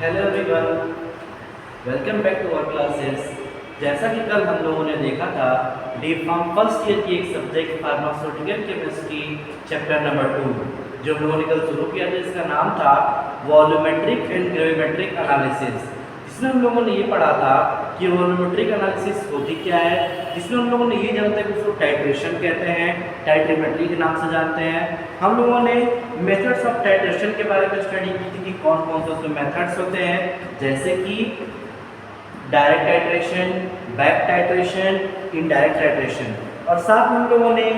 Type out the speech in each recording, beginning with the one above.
Hello everyone, welcome back to our classes. जैसा कि कल हम लोगों ने देखा था डी फार्म फर्स्ट ईयर की एक subject pharmaceutical chemistry chapter number 2 जो हम लोगों ने कल शुरू किया था, इसका नाम था वॉल्यूमेट्रिक एंड ग्रेविमेट्रिक एनालिसिस। जिसमें हम लोगों ने ये पढ़ा था कि वॉल्यूमेट्रिक एनालिसिस होती क्या है, जिसमें हम लोगों ने ये जानते हैं कि उसको टाइट्रेशन कहते हैं, टाइट्रीमेट्री के नाम से जानते हैं। हम लोगों ने मेथड्स ऑफ टाइट्रेशन के बारे में स्टडी की थी कि कौन कौन से उसमें मेथड्स होते हैं, जैसे कि direct titration, back titration, indirect titration. और साथ में हम लोगों ने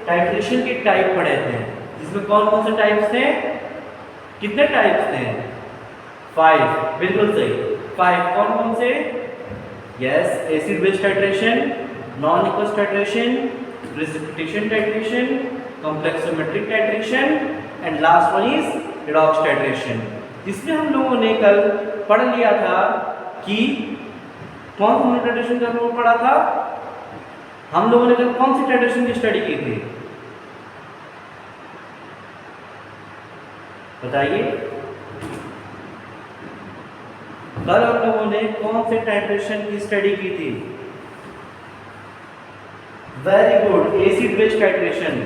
टाइट्रेशन के टाइप पढ़े थे, जिसमें कौन कौन से टाइप्स थे, कितने टाइप्स थे, 5। बिल्कुल सही, 5। कौन कौन से? Yes, acid base titration, non aqueous titration, precipitation titration, complexometric titration and last one is redox titration. जिसमें हम लोगों ने कल पढ़ लिया था कि कौन सा टाइट्रेशन का हम पढ़ा था। हम लोगों ने कल कौन सी टाइट्रेशन की स्टडी की थी, बताइए। कल हम लोगों ने कौन से टाइट्रेशन की स्टडी की थी? Very good, acid base titration.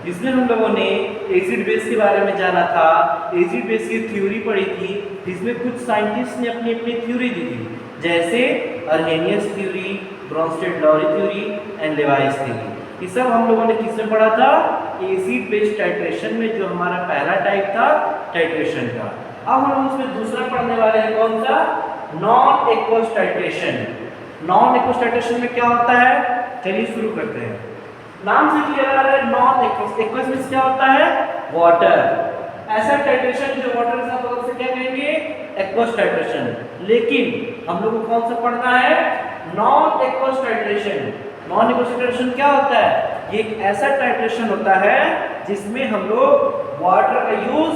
इसमें हम लोगों ने एसिड बेस के बारे में जाना था, एसिड बेस की थ्योरी पढ़ी थी, जिसमें कुछ साइंटिस्ट ने अपनी अपनी थ्योरी दी थी, जैसे Arrhenius theory, Bronsted Lowry theory and Lewis theory. ये सब हम लोगों ने किसमें पढ़ा था? एसिड बेस टाइट्रेशन में, जो हमारा पहला टाइप था टाइट्रेशन का। अब हम उसमें दूसरा पढ़ने वाले हैं, कौन सा? Non aqueous titration. Non aqueous titration में क्या होता है, चलिए शुरू करते हैं। नाम से क्लियर आ रहा है, नॉन एक्वस। एक्वस में क्या होता है? वाटर। ऐसा टाइट्रेशन जो वाटर के साथ होगा उसे क्या कहेंगे? Aqueous titration. लेकिन हम लोग को कौन सा पढ़ना है? Non aqueous titration. Non aqueous titration क्या होता है? ये एक ऐसा टाइट्रेशन होता है जिसमें हम लोग वाटर का यूज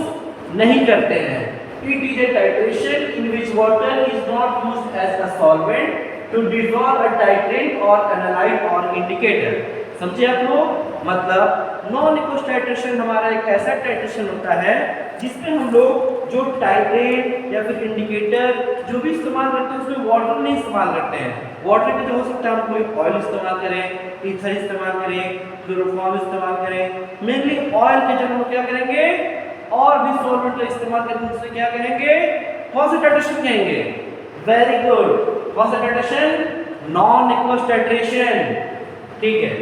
नहीं करते हैं। It is a titration in which water is not used as a solvent to dissolve a titrant or analyte or indicator। समझे आप लोग? मतलब नॉन एक्वस टाइट्रेशन हमारा एक ऐसा टाइट्रेशन होता है जिसमें हम लोग जो टाइट्रेंट या फिर इंडिकेटर जो भी इस्तेमाल करते हैं उसमें वाटर नहीं इस्तेमाल करते हैं। वाटर के जो हो सकता है हम कोई ऑयल इस्तेमाल करें, ईथर इस्तेमाल करें, क्लोरोफॉर्म इस्तेमाल करें। मेनली ऑयल के जगह हम क्या करेंगे? और भी सॉल्वेंट का इस्तेमाल करके उसे क्या कहेंगे? कौन सा टाइट्रेशन कहेंगे? वेरी गुड, कौन सा टाइट्रेशन? Non aqueous titration. ठीक है,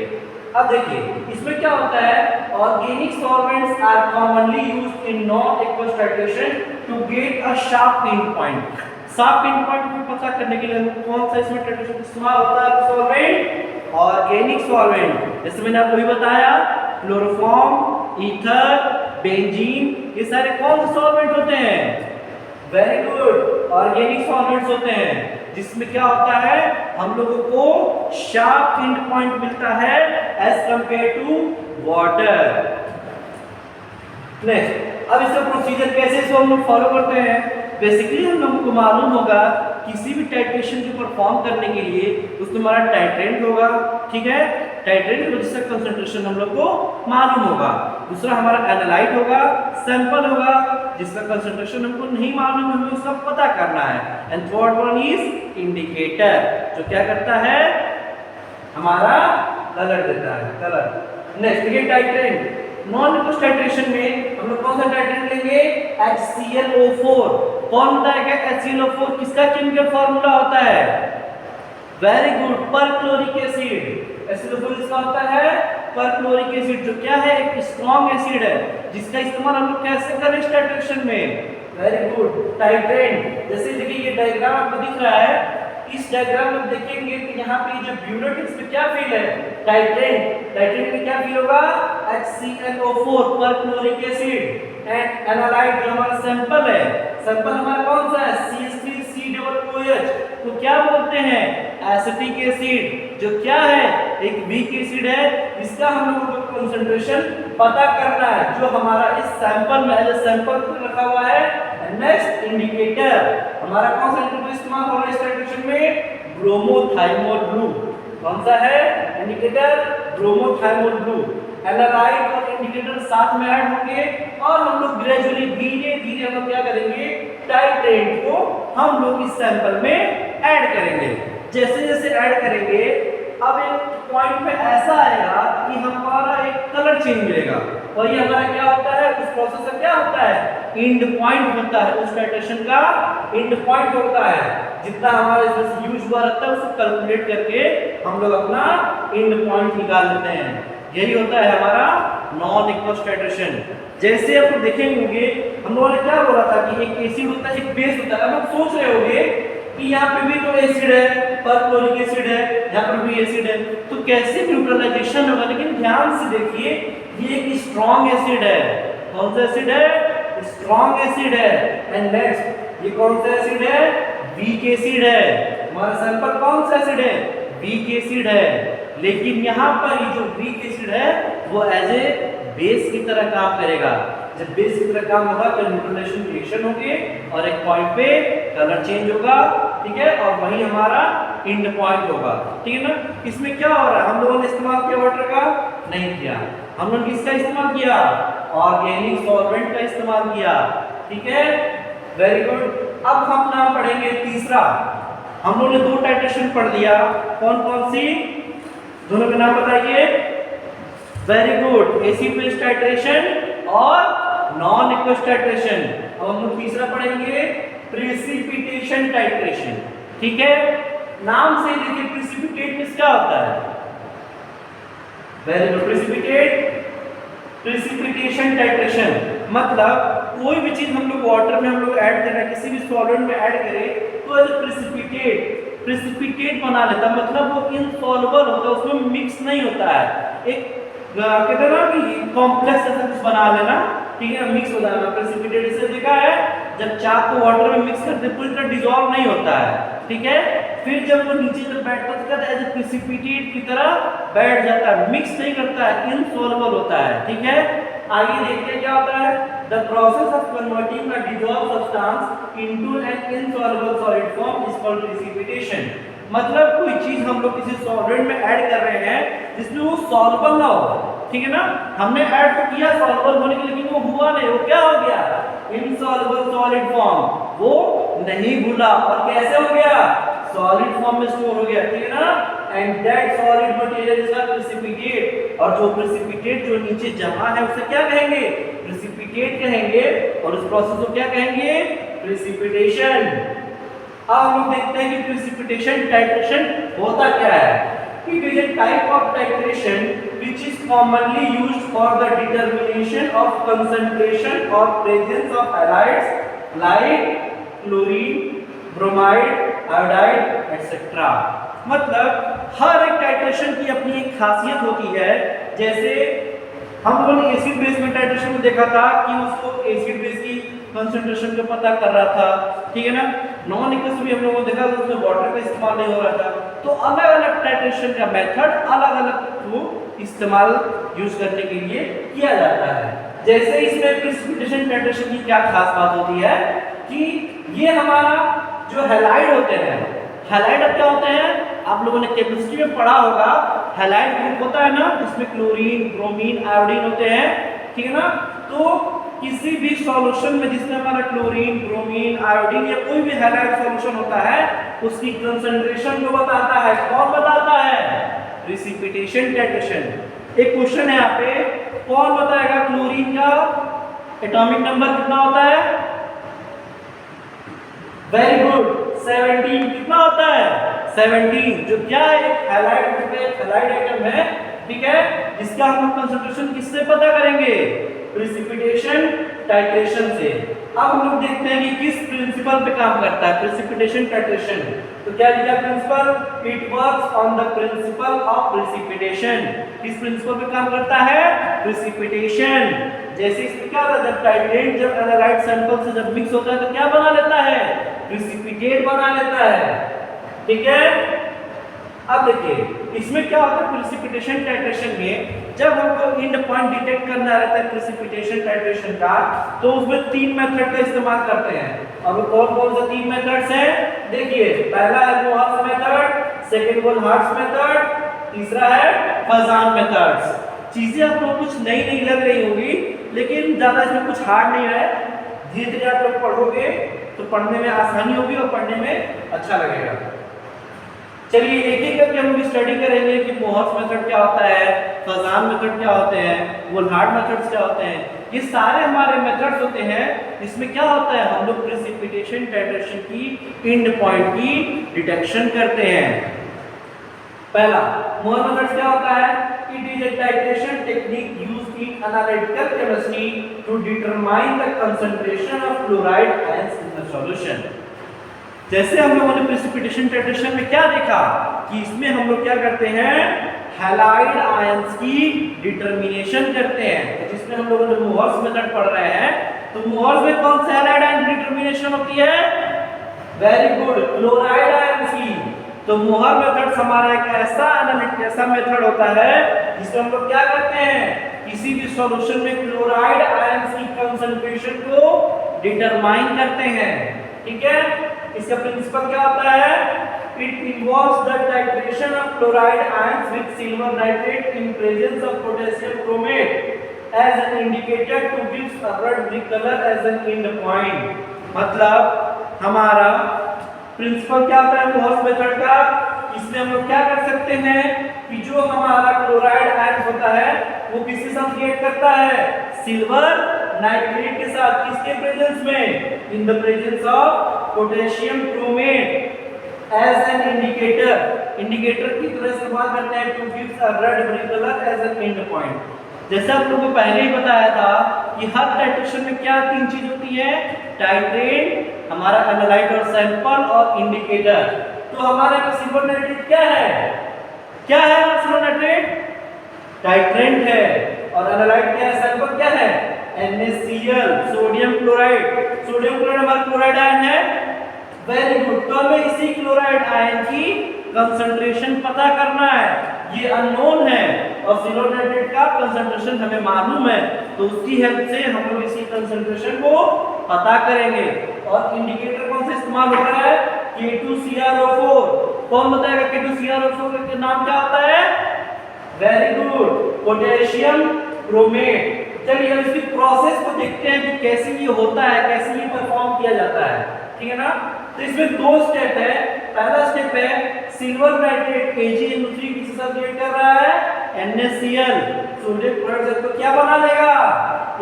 अब देखिए इसमें क्या होता है, organic solvents are commonly used in non aqueous titration to get a sharp pin point. Sharp pin point को पता करने के लिए कौन सा इसमें टाइट्रेशन इस्तेमाल होता है? Solvent, organic solvent. जैसे मैंने आपको भी बताया, क्लोरोफॉर्म, ईथर, बेंजीन, ये सारे कौन से सॉल्वेंट होते हैं? वेरी गुड, ऑर्गेनिक सॉल्वेंट्स होते हैं। जिसमें क्या होता है, हम लोगों को शार्प एंड पॉइंट मिलता है as compare to water. Next, अब इसका प्रोसीजर कैसे इसको हम लोग फॉलो करते हैं? बेसिकली हम लोगों को मालूम होगा किसी भी टाइट्रेशन को परफॉर्म करने के लिए उसमें हमारा टाइट्रेंट होगा, ठीक है, टाइट्रेंट जिसका कंसंट्रेशन हम लोग को मालूम होगा। दूसरा हमारा एनालाइट होगा, सैंपल होगा जिसका कंसंट्रेशन हमको नहीं मालूम, हमें उसका पता करना है। And third one is indicator, जो क्या करता है, हमारा कलर देता है, कलर। नेक्स्ट ये टाइट्रेंट। नॉन एक्वस टाइट्रेशन में हम लोग कौन सा टाइट्रेंट लेंगे? HClO4। कौन होता है क्या HClO4? किसका केमिकल फॉर्मूला होता है? Very good, perchloric acid. HClO4 इसका होता है परक्लोरिक एसिड, जो क्या है, एक स्ट्रॉन्ग एसिड है, जिसका इस्तेमाल हम लोग कैसे करें इस टाइट्रेशन में? Very good, titrant. जैसे देखिए ये डायग्राम आपको दिख रहा है, इस डायग्राम में देखेंगे कि यहाँ पे जो ब्यूटेट इसमें क्या फील है? टाइट्रेंट। टाइट्रेंट में क्या फील होगा? HClO4, perchloric acid. And analyte जो हमारा सैंपल है, सैंपल हमारा कौन सा है? CH3COOH। तो क्या बोलते हैं? एसिटिक एसिड, जो क्या है, एक वीक एसिड है, इसका हम लोगों को कंसंट्रेशन पता करना है, जो हमारा इस सैंपल में एज सैंपल रखा हुआ है। नेक्स्ट इंडिकेटर, हमारा कौन सा इंडिकेटर इस्तेमाल हो रहा है इस टाइट्रेशन में? Bromothymol blue. कौन सा है इंडिकेटर? Bromothymol blue. एनालाइट और इंडिकेटर साथ में ऐड होंगे और हम लोग ग्रेजुअली धीरे धीरे हम लोग क्या करेंगे? टाइट्रेट टाइट्रेंट को हम लोग इस सैंपल में ऐड करेंगे। जैसे जैसे ऐड करेंगे अब एक पॉइंट पे ऐसा आएगा कि हमारा एक कलर चेंज मिलेगा, और ये हमारा क्या होता है, उस प्रोसेस का क्या होता है, एंड पॉइंट होता है, उस टाइट्रेशन का एंड पॉइंट होता है। जितना हमारा इसमें यूज हुआ रहता है उसको कैलकुलेट करके हम लोग अपना एंड पॉइंट निकाल लेते हैं। यही होता है हमारा नॉन एक्वस टाइट्रेशन। जैसे आप देखेंगे होंगे हम लोगों ने क्या बोला था कि एक एसिड होता है एक बेस होता है। अब आप सोच रहे होंगे कि यहाँ पे भी तो एसिड है, परक्लोरिक एसिड है, यहाँ पर भी एसिड है, तो कैसे न्यूट्रलाइजेशन होगा। लेकिन ध्यान से देखिए ये एक स्ट्रॉन्ग एसिड है। कौन सा एसिड है, स्ट्रॉन्ग एसिड है। एंड नेक्स्ट ये कौन सा एसिड है, वीक एसिड है। हमारा सैंपल कौन सा एसिड है, वीक एसिड है। लेकिन यहाँ पर ये जो वीक एसिड है वो एज ए बेस की तरह काम करेगा। जब बेस की तरह काम होगा तो न्यूट्रलाइजेशन रिएक्शन होगी और एक पॉइंट पे कलर चेंज होगा, ठीक है, और वही हमारा एंड पॉइंट होगा, ठीक है ना। इसमें क्या हो रहा है, हम लोगों ने इस्तेमाल किया वाटर का, नहीं किया। हम लोगों ने किसका इस्तेमाल किया, ऑर्गेनिक सॉल्वेंट का इस्तेमाल किया, ठीक है, वेरी गुड। अब हम नाम पढ़ेंगे तीसरा। हम लोगों ने दो टाइट्रेशन पढ़ लिया, कौन कौन सी, दोनों के नाम बताइए। Very good, acid base titration और नॉन एक्वस टाइट्रेशन। अब हम लोग तीसरा पढ़ेंगे प्रेसिपिटेशन टाइट्रेशन, ठीक है। नाम से देखिए प्रेसिपिटेट किसका होता है, very good, precipitate, precipitation titration मतलब कोई भी चीज हम लोग वाटर में हम लोग ऐड कर रहे हैं, किसी भी सॉल्वेंट में ऐड करें तो एज प्रेसिपिटेट बना लेता, मतलब वो इनसॉल्युबल होता है, उसमें मिक्स नहीं होता है। एक कहते हैं ना कि कॉम्प्लेक्स ऐसा कुछ बना लेना, ठीक है, मिक्स हो जाना। प्रेसिपिटेट इसे देखा है, जब चाक को वाटर में मिक्स करते पूरी तरह डिसॉल्व नहीं होता है, ठीक है, फिर जब वो नीचे जब बैठता है एज ए प्रेसिपिटेट की तरह बैठ जाता है, मिक्स नहीं करता है, इनसॉल्युबल होता है, ठीक है। आगे देखते हैं क्या होता है, the process of converting a dissolved substance into an insoluble solid form is called precipitation. मतलब कोई चीज हम लोग किसी सॉल्वेंट में ऐड कर रहे हैं जिसमें वो सॉल्युबल ना हो, ठीक है ना। हमने ऐड तो किया सॉल्युबल होने के लिए, लेकिन वो हुआ नहीं, वो क्या हो गया, इनसॉल्युबल सॉलिड फॉर्म, वो नहीं घुला और कैसे हो गया, सॉलिड फॉर्म में स्टोर हो गया, ठीक है ना। And that solid material is called precipitate, और जो प्रेसिपिटेट जो नीचे जमा है उसे क्या कहेंगे, प्रेसिपिटेट कहेंगे, और उस प्रोसेस को क्या कहेंगे, प्रेसिपिटेशन। अब हम लोग देखते हैं कि प्रेसिपिटेशन टाइट्रेशन होता क्या है। It is a type of titration which is commonly used for the determination of concentration or presence of halides like chlorine, bromide, iodide, etc. मतलब हर एक टाइट्रेशन की अपनी एक खासियत होती है। जैसे हम लोगों ने एसिड बेस में टाइट्रेशन में देखा था कि उसको एसिड बेस की कंसंट्रेशन का पता कर रहा था, ठीक है ना। नॉन एक्वस भी हम लोगों ने देखा तो उसमें वाटर का इस्तेमाल नहीं हो रहा था। तो अलग अलग टाइट्रेशन का मेथड अलग अलग वो इस्तेमाल यूज करने के लिए किया जाता है। जैसे इसमें प्रेसिपिटेशन टाइट्रेशन की क्या खास बात होती है कि ये हमारा जो हैलाइड होते हैं, हैलाइड अब क्या होते हैं, आप लोगों ने केमिस्ट्री में पढ़ा होगा, हैलाइड ग्रुप होता है ना जिसमें क्लोरीन, ब्रोमीन, आयोडीन होते हैं, ठीक है ना। तो किसी भी सॉल्यूशन में जिसमें हमारा क्लोरीन, ब्रोमीन, आयोडीन या कोई भी हैलाइड सॉल्यूशन होता है उसकी कंसंट्रेशन को बताता है, कौन बताता है, प्रेसिपिटेशन टाइट्रेशन। एक क्वेश्चन है यहाँ पे, कौन बताएगा क्लोरीन का एटॉमिक नंबर कितना होता है, वेरी गुड, 17। कितना होता है, 17, जो क्या है, एक हैलाइड ग्रुप है, हैलाइड आइटम है, ठीक है, जिसका हम कंसंट्रेशन किससे पता करेंगे, प्रेसिपिटेशन टाइट्रेशन से। अब हम लोग देखते हैं कि किस प्रिंसिपल पे काम करता है प्रेसिपिटेशन टाइट्रेशन। तो क्या लिखा principle, it works on the principle of precipitation. किस प्रिंसिपल पे काम करता है, प्रेसिपिटेशन। जैसे इसमें क्या होता है, जब टाइट्रेट जब एनालाइट सैंपल से जब मिक्स होता है तो क्या बना लेता है, प्रेसिपिटेट बना लेता है, ठीक है। अब देखिए इसमें क्या होता है प्रेसिपिटेशन टाइट्रेशन में, जब हमको एंड पॉइंट डिटेक्ट करना रहता है प्रेसिपिटेशन टाइट्रेशन का, तो उसमें 3 मेथड का इस्तेमाल करते हैं। अब कौन कौन से 3 मेथड्स हैं, देखिए पहला है Mohr's method, second one hearts method, तीसरा है फजान मेथड्स। चीजें आपको कुछ नई नहीं लग रही होगी, लेकिन ज्यादा इसमें कुछ हार्ड नहीं है, धीरे धीरे आप लोग पढ़ोगे तो पढ़ने में आसानी होगी और पढ़ने में अच्छा लगेगा। चलिए एक एक करके हम स्टडी करेंगे कि मोहर्स मेथड क्या होता है, फजान मेथड क्या होते हैं, वोल्हार्ड मेथड्स क्या होते हैं। ये सारे हमारे मेथड्स होते हैं। इसमें क्या होता है, हम लोग प्रेसिपिटेशन टाइट्रेशन की एंड पॉइंट की डिटेक्शन करते हैं। पहला मोहर मेथड क्या होता है, it is a titration technique used in analytical chemistry to determine the concentration of chloride ions in the solution. जैसे हम लोगों ने प्रेसिपिटेशन टाइट्रेशन में क्या देखा कि इसमें हम लोग क्या करते हैं, हैलाइड आयंस की डिटरमिनेशन करते हैं। तो जिसमें हम लोगों ने मोहर्स मेथड पढ़ रहे हैं, तो मोहर्स में कौन सा हैलाइड आयन की डिटरमिनेशन होती है, वेरी गुड, क्लोराइड आयंस की। तो मोहर मेथड हमारा एक ऐसा मेथड होता है जिसमें हम लोग क्या करते हैं, किसी भी सॉल्यूशन में क्लोराइड आयंस की कंसंट्रेशन को डिटरमाइन करते हैं। ठीक है, इसका प्रिंसिपल क्या होता है, it involves the titration of chloride ions with silver nitrate in presence of potassium chromate as an indicator to give a red brick colour as an end point. मतलब हमारा प्रिंसिपल क्या होता है मोहर्स मेथड का, इसमें हम लोग क्या कर सकते हैं कि जो हमारा क्लोराइड आयन होता है वो किसके साथ रिएक्ट करता है, सिल्वर नाइट्रेट के साथ। किसके प्रेजेंस में, in the presence of potassium chromate as an indicator, indicator की तरह इस्तेमाल करते हैं to give a red brick colour as an end point. जैसे आप लोगों को पहले ही बताया था कि हर टाइट्रेशन में क्या तीन चीज होती है, टाइट्रेट, हमारा एनालाइट और सैंपल और इंडिकेटर। तो हमारे पास सिल्वर नाइट्रेट क्या है, क्या है सिल्वर नाइट्रेट, टाइट्रेंट है, और एनालाइट क्या है, सैंपल क्या है, NaCl, sodium chloride. Sodium chloride हमारा क्लोराइड आयन है, वेरी गुड। तो हमें इसी क्लोराइड आयन की कंसंट्रेशन पता करना है, ये अननोन है और सिल्वर नाइट्रेट का कंसंट्रेशन हमें मालूम है, तो उसकी हेल्प से हम लोग इसी कंसंट्रेशन को पता करेंगे। और इंडिकेटर कौन सा इस्तेमाल हो रहा है, K2CrO4। कौन बताएगा K2CrO4 का नाम क्या होता है, वेरी गुड, पोटेशियम क्रोमेट। चलिए अब इसकी प्रोसेस को देखते हैं कि कैसे ये होता है, कैसे ये परफॉर्म किया जाता है। ठीक है ना, तो इसमें दो स्टेप है। पहला स्टेप है सिल्वर नाइट्रेट AgNO3 किसके साथ रिएक्ट कर रहा है, NaCl, सोडियम क्लोराइड को क्या बना देगा,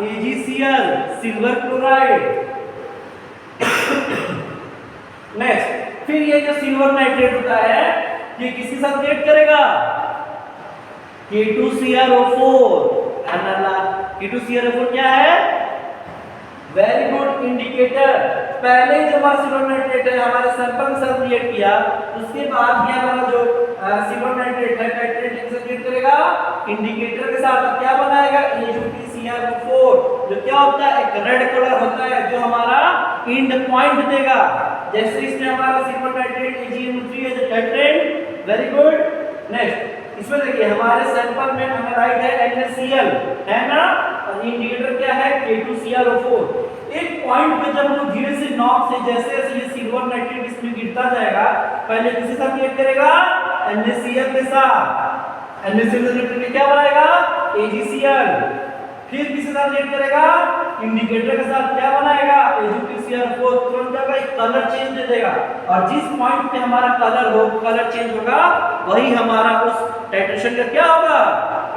AgCl, सिल्वर क्लोराइड। नेक्स्ट, फिर ये जो सिल्वर नाइट्रेट होता है ये किसके साथ रिएक्ट करेगा, K2CrO4। K2CrO4 क्या है, वेरी गुड, इंडिकेटर। पहले जो हमारा सिल्वर नाइट्रेट है हमारे सैंपल के साथ रिएक्ट किया, उसके बाद ये हमारा जो सिल्वर नाइट्रेट है टाइट्रेट के साथ रिएक्ट करेगा इंडिकेटर के साथ। अब क्या बनाएगा, AgCrO4, जो क्या होता है, एक रेड कलर होता है जो हमारा एंड पॉइंट देगा। जैसे इसमें हमारा सिल्वर नाइट्रेट AgNO3 है जो टाइट्रेट, वेरी गुड। नेक्स्ट, इसमें देखिए हमारे सैंपल में एनालाइट है NaCl, है ना, और इंडिकेटर क्या है, K2CrO4। एक पॉइंट पे जब हम धीरे से नॉब से जैसे जैसे ये सिल्वर नाइट्रेट इसमें गिरता जाएगा, पहले किसके साथ रिएक्ट करेगा, NaCl के साथ। NaCl से क्या बनाएगा, AgCl। फिर किसके साथ रिएक्ट करेगा, इंडिकेटर के साथ, क्या बनाएगा, AgCrO4। तुरंत क्या होगा, कलर चेंज दे देगा, और जिस पॉइंट पे हमारा कलर चेंज होगा वही हमारा उस टाइट्रेशन का क्या होगा,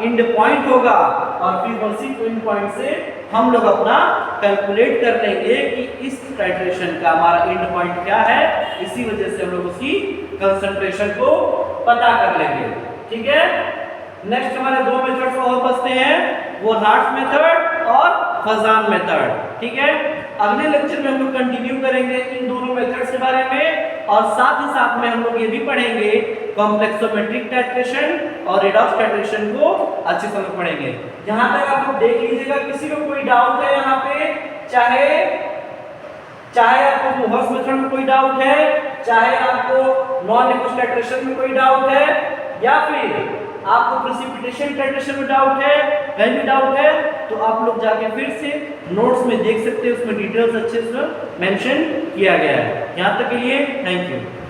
एंड पॉइंट होगा। और फिर उसी एंड पॉइंट से हम लोग अपना कैलकुलेट कर लेंगे कि इस टाइट्रेशन का हमारा एंड पॉइंट क्या है, इसी वजह से हम लोग उसकी कंसंट्रेशन को पता कर लेंगे। ठीक है, नेक्स्ट हमारे दो मेथड्स और बचते हैं, वो वोल्हार्ड मेथड और फजान मेथड। ठीक है, अगले लेक्चर में हम लोग कंटिन्यू करेंगे इन दोनों मेथड्स के बारे में, और साथ ही साथ में हम लोग ये भी पढ़ेंगे कॉम्प्लेक्सोमेट्रिक टाइट्रेशन और रेडॉक्स टाइट्रेशन को अच्छे से पढ़ेंगे। जहां तक आप लोग देख लीजिएगा, किसी को कोई डाउट है यहाँ पे, चाहे आपको मोहर्स मेथड में कोई डाउट है, चाहे आपको नॉन एक्वस टाइट्रेशन में कोई डाउट है, या फिर आपको प्रेसिपिटेशन टाइट्रेशन में डाउट है, कहीं भी डाउट है, तो आप लोग जाके फिर से नोट्स में देख सकते हैं, उसमें डिटेल्स अच्छे से मेंशन किया गया है। यहाँ तक के लिए थैंक यू।